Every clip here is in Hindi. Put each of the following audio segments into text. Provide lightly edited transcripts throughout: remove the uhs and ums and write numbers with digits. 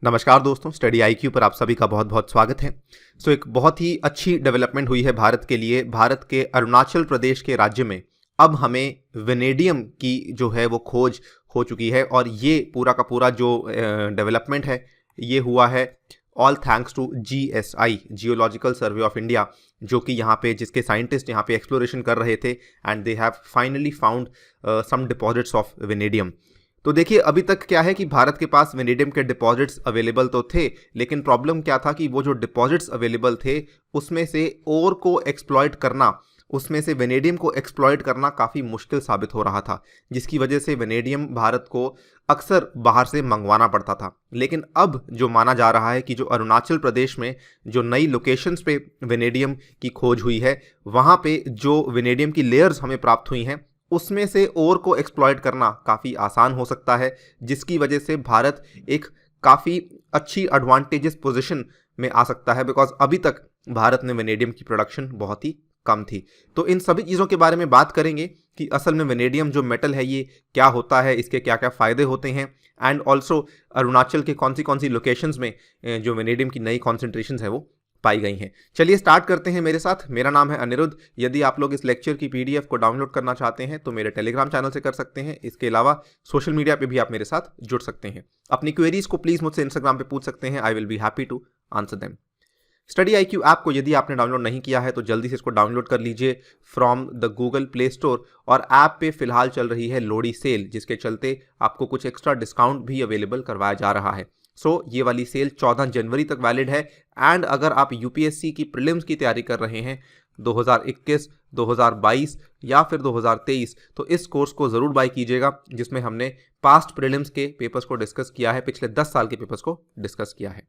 नमस्कार दोस्तों, स्टडी आईक्यू पर आप सभी का बहुत बहुत स्वागत है। एक बहुत ही अच्छी डेवलपमेंट हुई है भारत के लिए। भारत के अरुणाचल प्रदेश के राज्य में अब हमें वेनेडियम की जो है वो खोज हो चुकी है और ये पूरा का पूरा जो डेवलपमेंट है ये हुआ है all thanks to GSI, geological survey of India, जो कि यहाँ पे जिसके साइंटिस्ट यहाँ पे एक्सप्लोरेशन कर रहे थे and they have finally found some deposits of vanadium. तो देखिए, अभी तक क्या है कि भारत के पास वेनेडियम के डिपॉजिट्स अवेलेबल तो थे, लेकिन प्रॉब्लम क्या था कि वो जो डिपॉजिट्स अवेलेबल थे उसमें से ओर को एक्सप्लॉइट करना, उसमें से वेनेडियम को एक्सप्लॉइट करना काफ़ी मुश्किल साबित हो रहा था, जिसकी वजह से वेनेडियम भारत को अक्सर बाहर से मंगवाना पड़ता था। लेकिन अब जो माना जा रहा है कि जो अरुणाचल प्रदेश में जो नई लोकेशंस पे वेनेडियम की खोज हुई है, वहाँ पे जो वेनेडियम की लेयर्स हमें प्राप्त हुई हैं उसमें से ओर को एक्सप्लॉइट करना काफ़ी आसान हो सकता है, जिसकी वजह से भारत एक काफ़ी अच्छी एडवांटेजेस पोजीशन में आ सकता है, बिकॉज अभी तक भारत में वेनेडियम की प्रोडक्शन बहुत ही कम थी। तो इन सभी चीज़ों के बारे में बात करेंगे कि असल में वेनेडियम जो मेटल है ये क्या होता है, इसके क्या क्या फ़ायदे होते हैं, एंड ऑल्सो अरुणाचल के कौन सी लोकेशंस में जो वेनेडियम की नई कॉन्सेंट्रेशंस है वो पाई गई हैं। चलिए स्टार्ट करते हैं मेरे साथ। मेरा नाम है अनिरुद्ध। यदि आप लोग इस लेक्चर की PDF को डाउनलोड करना चाहते हैं तो मेरे टेलीग्राम चैनल से कर सकते हैं। इसके अलावा सोशल मीडिया पे भी आप मेरे साथ जुड़ सकते हैं। अपनी क्वेरीज को प्लीज़ मुझसे इंस्टाग्राम पे पूछ सकते हैं। I will be happy to answer them. Study IQ app को यदि आपने डाउनलोड नहीं किया है तो जल्दी से इसको डाउनलोड कर लीजिए from the Google play store. और ऐप पे फिलहाल चल रही है लोहड़ी सेल, जिसके चलते आपको कुछ एक्स्ट्रा डिस्काउंट भी अवेलेबल करवाया जा रहा है। ये वाली सेल 14 जनवरी तक वैलिड है। एंड अगर आप UPSC की प्रीलिम्स की तैयारी कर रहे हैं 2021, 2022 या फिर 2023, तो इस कोर्स को ज़रूर बाय कीजिएगा, जिसमें हमने पास्ट प्रीलिम्स के पेपर्स को डिस्कस किया है, पिछले 10 साल के पेपर्स को डिस्कस किया है।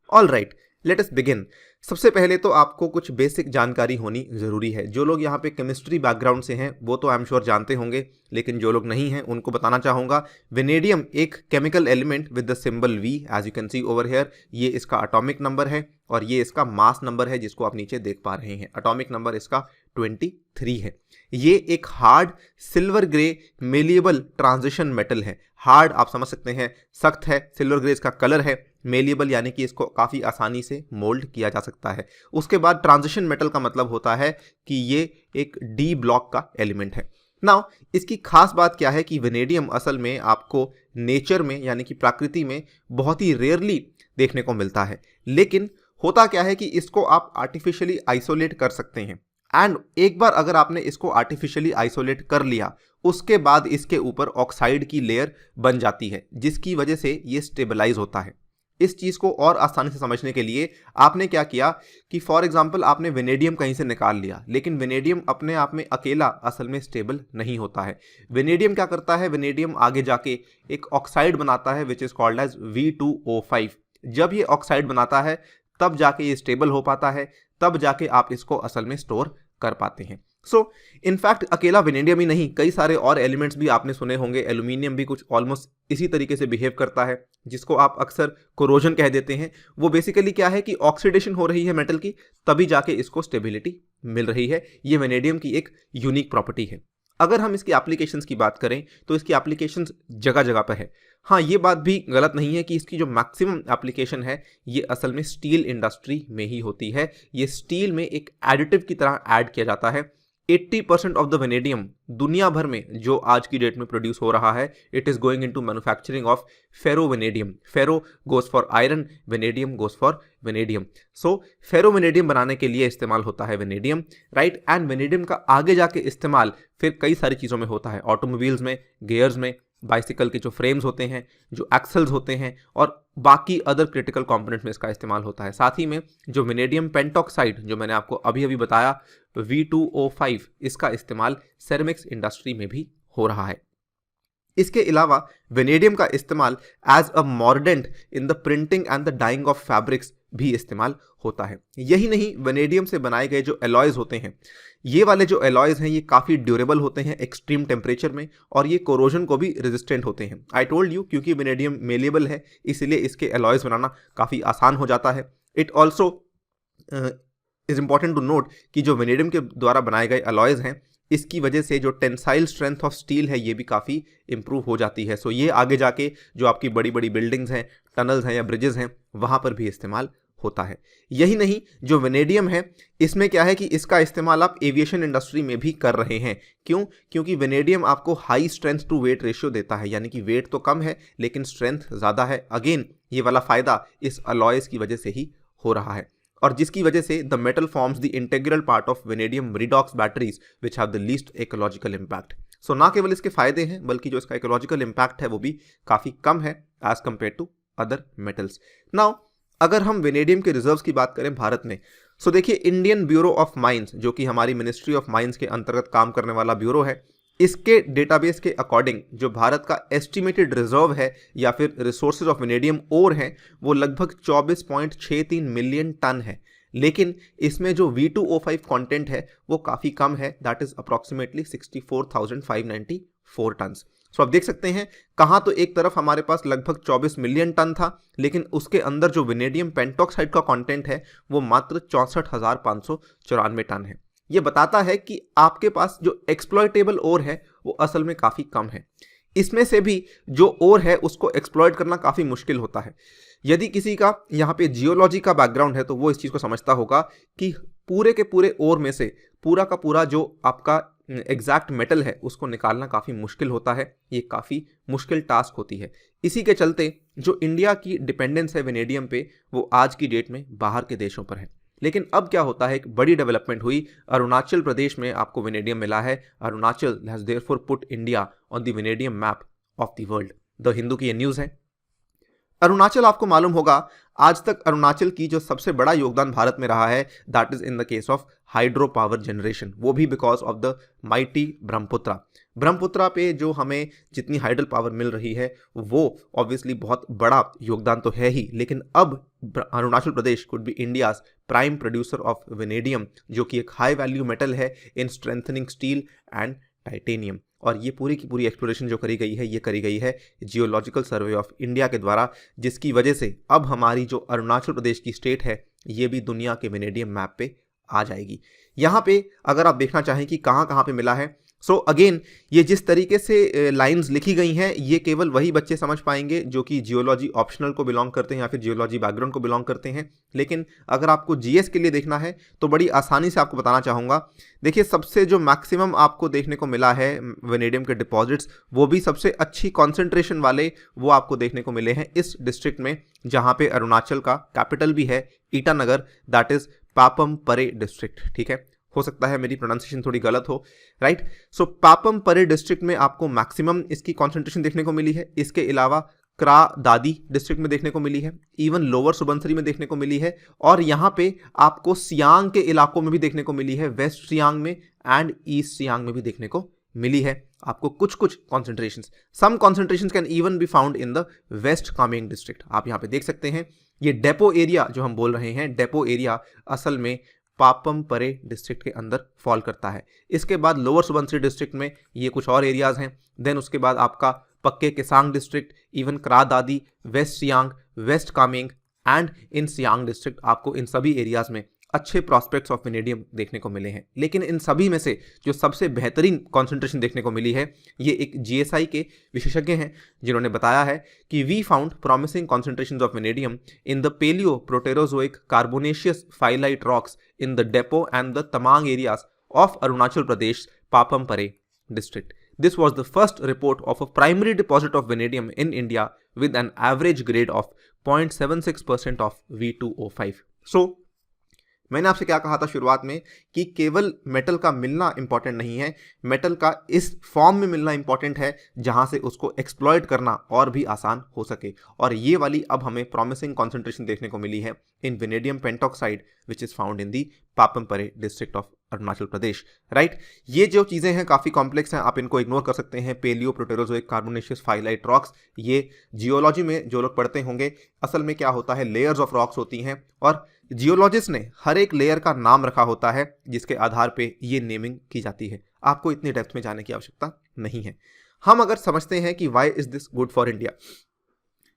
All right, let us begin. सबसे पहले तो आपको कुछ बेसिक जानकारी होनी ज़रूरी है। जो लोग यहाँ पे केमिस्ट्री बैकग्राउंड से हैं वो तो आई एम श्योर जानते होंगे, लेकिन जो लोग नहीं हैं उनको बताना चाहूँगा। वेनेडियम एक chemical element with the symbol V, as you can see over here. ये इसका एटॉमिक नंबर है और ये इसका मास नंबर है, जिसको आप नीचे देख पा रहे हैं। एटॉमिक नंबर इसका 23 है। ये एक hard silver grey malleable transition metal है। हार्ड आप समझ सकते हैं, सख्त है। सिल्वर ग्रे इसका कलर है। मेलिएबल यानी कि इसको काफ़ी आसानी से मोल्ड किया जा सकता है। उसके बाद ट्रांजिशन मेटल का मतलब होता है कि ये एक D ब्लॉक का एलिमेंट है। नाउ इसकी खास बात क्या है कि वेनेडियम असल में आपको नेचर में यानी कि प्रकृति में बहुत ही रेयरली देखने को मिलता है, लेकिन होता क्या है कि इसको आप आर्टिफिशियली आइसोलेट कर सकते हैं। एंड एक बार अगर आपने इसको आर्टिफिशियली आइसोलेट कर लिया, उसके बाद इसके ऊपर ऑक्साइड की लेयर बन जाती है, जिसकी वजह से ये स्टेबलाइज होता है। इस चीज़ को और आसानी से समझने के लिए आपने क्या किया कि फॉर एग्जांपल आपने वेनेडियम कहीं से निकाल लिया, लेकिन वेनेडियम अपने आप में अकेला असल में स्टेबल नहीं होता है। वेनेडियम क्या करता है, वेनेडियम आगे जाके एक ऑक्साइड बनाता है which is called as V2O5। जब ये ऑक्साइड बनाता है तब जाके ये स्टेबल हो पाता है, तब जाके आप इसको असल में स्टोर कर पाते हैं। इनफैक्ट अकेला वेनेडियम ही नहीं, कई सारे और एलिमेंट्स भी आपने सुने होंगे। एल्यूमिनियम भी कुछ ऑलमोस्ट इसी तरीके से बिहेव करता है, जिसको आप अक्सर कोरोजन कह देते हैं। वो बेसिकली क्या है कि ऑक्सीडेशन हो रही है मेटल की, तभी जाके इसको स्टेबिलिटी मिल रही है। ये वेनेडियम की एक यूनिक प्रॉपर्टी है। अगर हम इसकी एप्लीकेशंस की बात करें तो इसकी एप्लीकेशंस जगह जगह पर है। हाँ, ये बात भी गलत नहीं है कि इसकी जो मैक्सिमम एप्लीकेशन है ये असल में स्टील इंडस्ट्री में ही होती है। ये स्टील में एक एडिटिव की तरह ऐड किया जाता है। 80% ऑफ द वेनेडियम दुनिया भर में जो आज की डेट में प्रोड्यूस हो रहा है, it is going into manufacturing of ferro vanadium. Ferro goes for iron, vanadium goes for vanadium. Ferro vanadium बनाने के लिए इस्तेमाल होता है वेनेडियम, राइट। एंड वेनेडियम का आगे जाके इस्तेमाल फिर कई सारी चीज़ों में होता है। ऑटोमोबाइल्स में, गेयर्स में, बाइसिकल के जो फ्रेम्स होते हैं, जो एक्सल्स होते हैं, और बाकी अदर क्रिटिकल कंपोनेंट में इसका इस्तेमाल होता है। साथ ही में जो वेनेडियम पेंटॉक्साइड जो मैंने आपको अभी अभी बताया V2O5, इसका इस्तेमाल सेरेमिक्स इंडस्ट्री में भी हो रहा है। इसके अलावा वेनेडियम का इस्तेमाल as a mordant in the printing and the dyeing of fabrics भी इस्तेमाल होता है। यही नहीं, वेनेडियम से बनाए गए जो एलॉयज होते हैं, ये वाले जो एलॉयज हैं ये काफ़ी ड्यूरेबल होते हैं एक्सट्रीम टेम्परेचर में, और ये कोरोजन को भी रेजिस्टेंट होते हैं। आई टोल्ड यू, क्योंकि वेनेडियम मेलेबल है इसलिए इसके एलॉयज बनाना काफ़ी आसान हो जाता है। It also is important to note कि जो वेनेडियम के द्वारा बनाए गए एलॉयज हैं इसकी वजह से जो टेंसाइल स्ट्रेंथ ऑफ स्टील है ये भी काफ़ी इंप्रूव हो जाती है। सो ये आगे जाके जो आपकी बड़ी बड़ी बिल्डिंग्स हैं, टनल्स हैं या ब्रिजेस हैं, वहाँ पर भी इस्तेमाल होता है। यही नहीं, जो वेनेडियम है इसमें क्या है कि इसका इस्तेमाल आप एविएशन इंडस्ट्री में भी कर रहे हैं। क्यों? क्योंकि वेनेडियम आपको high strength to weight ratio देता है, यानी कि वेट तो कम है लेकिन स्ट्रेंथ ज़्यादा है। अगेन ये वाला फ़ायदा इस अलॉयज़ की वजह से ही हो रहा है, और जिसकी वजह से the metal forms the integral part of vanadium redox batteries which have the least ecological impact. So ना केवल इसके फायदे हैं बल्कि जो इसका इकोलॉजिकल इम्पैक्ट है वो भी काफ़ी कम है as compare to other metals. Now अगर हम वेनेडियम के रिजर्व्स की बात करें भारत में, सो देखिए इंडियन ब्यूरो ऑफ माइंस, जो कि हमारी मिनिस्ट्री ऑफ माइंस के अंतर्गत काम करने वाला ब्यूरो है, इसके डेटाबेस के अकॉर्डिंग जो भारत का एस्टिमेटेड रिजर्व है या फिर रिसोर्सेज ऑफ वेनेडियम ओर है वो लगभग 24.63 मिलियन टन है। लेकिन इसमें जो V2O5 कंटेंट है वो काफ़ी कम है, दैट इज अप्रॉक्सीमेटली 64,594 टन्स। सो आप देख सकते हैं कहाँ तो एक तरफ हमारे पास लगभग 24 मिलियन टन था, लेकिन उसके अंदर जो वेनेडियम पेंटॉक्साइड का कंटेंट है वो मात्र 64,594 टन है। ये बताता है कि आपके पास जो एक्सप्लॉयटेबल ओर है वो असल में काफ़ी कम है। इसमें से भी जो ओर है उसको एक्सप्लॉयट करना काफ़ी मुश्किल होता है। यदि किसी का यहाँ पे जियोलॉजी का बैकग्राउंड है तो वो इस चीज़ को समझता होगा कि पूरे के पूरे ओर में से पूरा का पूरा जो आपका एग्जैक्ट मेटल है उसको निकालना काफ़ी मुश्किल होता है, ये काफ़ी मुश्किल टास्क होती है। इसी के चलते जो इंडिया की डिपेंडेंस है वेनेडियम पे वो आज की डेट में बाहर के देशों पर है। लेकिन अब क्या होता है, एक बड़ी डेवलपमेंट हुई, अरुणाचल प्रदेश में आपको वेनेडियम मिला है। Arunachal has therefore put India on the vanadium map of the world. The Hindu की ये न्यूज़ है। अरुणाचल, आपको मालूम होगा आज तक अरुणाचल की जो सबसे बड़ा योगदान भारत में रहा है that is in the case of hydro power generation, वो भी because of the mighty Brahmaputra. Brahmaputra पे जो हमें जितनी हाइडल पावर मिल रही है वो ऑब्वियसली बहुत बड़ा योगदान तो है ही, लेकिन अब Arunachal Pradesh could be India's prime producer of vanadium, जो कि एक हाई वैल्यू मेटल है in strengthening steel and titanium. और ये पूरी की पूरी एक्सप्लोरेशन जो करी गई है ये करी गई है जियोलॉजिकल सर्वे ऑफ इंडिया के द्वारा, जिसकी वजह से अब हमारी जो अरुणाचल प्रदेश की स्टेट है ये भी दुनिया के वेनेडियम मैप पे आ जाएगी। यहाँ पे अगर आप देखना चाहें कि कहाँ कहाँ पे मिला है, सो अगेन ये जिस तरीके से लाइंस लिखी गई हैं ये केवल वही बच्चे समझ पाएंगे जो कि जियोलॉजी ऑप्शनल को बिलोंग करते हैं या फिर जियोलॉजी बैकग्राउंड को बिलोंग करते हैं। लेकिन अगर आपको जीएस के लिए देखना है तो बड़ी आसानी से आपको बताना चाहूँगा। देखिए सबसे जो मैक्सिमम आपको देखने को मिला है वेनेडियम के डिपॉजिट्स, वो भी सबसे अच्छी कॉन्सेंट्रेशन वाले वो आपको देखने को मिले हैं इस डिस्ट्रिक्ट में, जहाँ पे अरुणाचल का कैपिटल भी है ईटानगर, दैट इज पापम परे डिस्ट्रिक्ट। ठीक है, हो सकता है मेरी प्रोनाउंसिएशन थोड़ी गलत हो, राइट। सो पापम परे डिस्ट्रिक्ट में आपको मैक्सिमम इसकी कॉन्सेंट्रेशन देखने को मिली है। इसके अलावा क्रा दादी डिस्ट्रिक्ट में देखने को मिली है, इवन लोअर सुबनसिरी में देखने को मिली है, और यहाँ पे आपको सियांग के इलाकों में भी देखने को मिली है, वेस्ट सियांग में एंड ईस्ट सियांग में भी देखने को मिली है आपको कुछ कुछ concentrations. Some concentrations can even be found in the west Kameng district. आप यहाँ पे देख सकते हैं ये डेपो एरिया जो हम बोल रहे हैं, डेपो एरिया असल में पापम परे डिस्ट्रिक्ट के अंदर फॉल करता है। इसके बाद लोअर सुबनसिरी डिस्ट्रिक्ट में ये कुछ और एरियाज हैं। देन उसके बाद आपका पक्के Kessang district, even Kra Daadi, west Siang, west Kameng and in Siang district, आपको इन सभी एरियाज में अच्छे प्रॉस्पेक्ट्स ऑफ वेनेडियम देखने को मिले हैं। लेकिन इन सभी में से जो सबसे बेहतरीन कॉन्सेंट्रेशन देखने को मिली है ये एक जीएसआई के विशेषज्ञ हैं जिन्होंने बताया है कि we found promising concentrations of vanadium in the paleo proterozoic carbonaceous phyllite rocks in the Depo and the Tamang areas of Arunachal Pradesh, Papam Pare district. This was the first report of a primary deposit of vanadium in India with an average grade of 0.76% of V2O5. So, मैंने आपसे क्या कहा था शुरुआत में कि केवल मेटल का मिलना इंपॉर्टेंट नहीं है, मेटल का इस फॉर्म में मिलना इंपॉर्टेंट है जहां से उसको एक्सप्लॉयट करना और भी आसान हो सके। और ये वाली अब हमें प्रॉमिसिंग कॉन्सेंट्रेशन देखने को मिली है in vanadium pentoxide which is found in the Papum Pare district of Arunachal Pradesh, right. ये जो चीज़ें हैं काफ़ी कॉम्प्लेक्स हैं, आप इनको इग्नोर कर सकते हैं। Paleo proterozoic carbonaceous phyllite rocks, ये जियोलॉजी में जो लोग पढ़ते होंगे, असल में क्या होता है लेयर्स ऑफ रॉक्स होती हैं और जियोलॉजिस्ट ने हर एक लेयर का नाम रखा होता है जिसके आधार पे ये नेमिंग की जाती है। आपको इतनी डेप्थ में जाने की आवश्यकता नहीं है। हम अगर समझते हैं कि why is this good for India,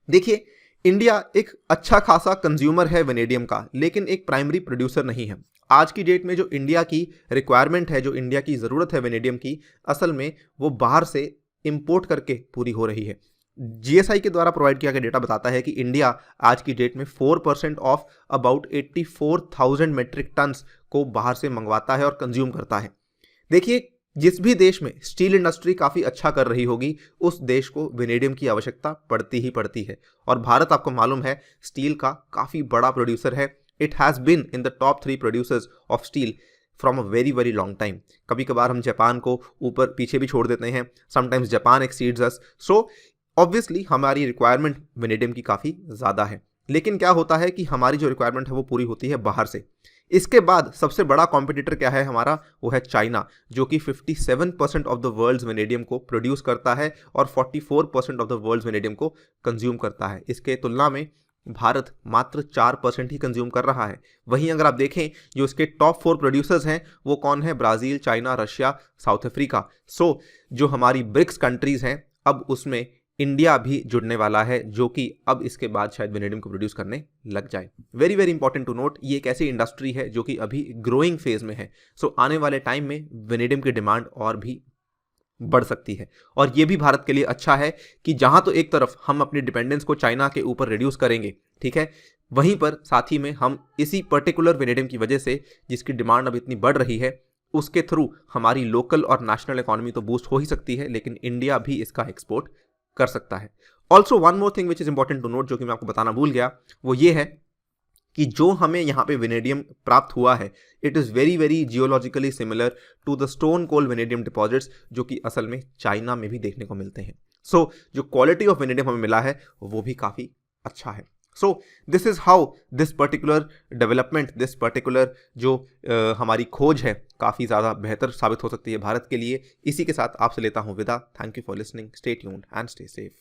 देखिए इंडिया एक अच्छा खासा कंज्यूमर है वेनेडियम का, लेकिन एक प्राइमरी प्रोड्यूसर नहीं है। आज की डेट में जो इंडिया की रिक्वायरमेंट है, जो इंडिया की ज़रूरत है वेनेडियम की, असल में वो बाहर से इंपोर्ट करके पूरी हो रही है। जीएसआई के द्वारा प्रोवाइड किया गया डेटा बताता है कि इंडिया आज की डेट में 4% ऑफ अबाउट 84,000 मेट्रिक टन्स को बाहर से मंगवाता है और कंज्यूम करता है। देखिए, जिस भी देश में स्टील इंडस्ट्री काफ़ी अच्छा कर रही होगी, उस देश को वेनेडियम की आवश्यकता पड़ती ही पड़ती है। और भारत, आपको मालूम है, स्टील का काफ़ी बड़ा प्रोड्यूसर है। It has been in the top 3 producers of steel from a very very long time. कभी कभार हम जापान को ऊपर पीछे भी छोड़ देते हैं, समटाइम्स जापान एक्सीड्स अस। सो ऑब्वियसली हमारी रिक्वायरमेंट वेनेडियम की काफ़ी ज़्यादा है, लेकिन क्या होता है कि हमारी जो रिक्वायरमेंट है वो पूरी होती है बाहर से। इसके बाद सबसे बड़ा कॉम्पिटिटर क्या है हमारा, वो है चाइना, जो कि 57% ऑफ द वर्ल्ड्स वेनेडियम को प्रोड्यूस करता है और 44% ऑफ द वर्ल्ड्स वेनेडियम को कंज्यूम करता है। इसके तुलना में भारत मात्र 4% ही कंज्यूम कर रहा है। वहीं अगर आप देखें, जो इसके टॉप 4 प्रोड्यूसर्स हैं वो कौन है, Brazil, China, Russia, South Africa. So जो हमारी ब्रिक्स कंट्रीज़ हैं, अब उसमें इंडिया भी जुड़ने वाला है, जो कि अब इसके बाद शायद वेनेडियम को प्रोड्यूस करने लग जाए। Very very important to note, ये एक ऐसी इंडस्ट्री है जो कि अभी ग्रोइंग फेज में है। सो आने वाले टाइम में वेनेडियम की डिमांड और भी बढ़ सकती है। और ये भी भारत के लिए अच्छा है कि जहां तो एक तरफ हम अपनी डिपेंडेंस को चाइना के ऊपर रिड्यूस करेंगे, ठीक है, वहीं पर साथ ही में हम इसी पर्टिकुलर वेनेडियम की वजह से, जिसकी डिमांड अब इतनी बढ़ रही है, उसके थ्रू हमारी लोकल और नेशनल इकोनॉमी तो बूस्ट हो ही सकती है, लेकिन इंडिया भी इसका एक्सपोर्ट कर सकता है। Also one more thing which is important to note, जो कि मैं आपको बताना भूल गया, वो ये है कि जो हमें यहाँ पे वेनेडियम प्राप्त हुआ है, it is very very geologically similar to the stone coal vanadium deposits, जो कि असल में चाइना में भी देखने को मिलते हैं। सो जो क्वालिटी ऑफ वेनेडियम हमें मिला है वो भी काफ़ी अच्छा है। So this is how this particular development, this particular जो हमारी खोज है, काफ़ी ज़्यादा बेहतर साबित हो सकती है भारत के लिए। इसी के साथ आपसे लेता हूँ विदा। Thank you for listening, stay tuned and stay safe.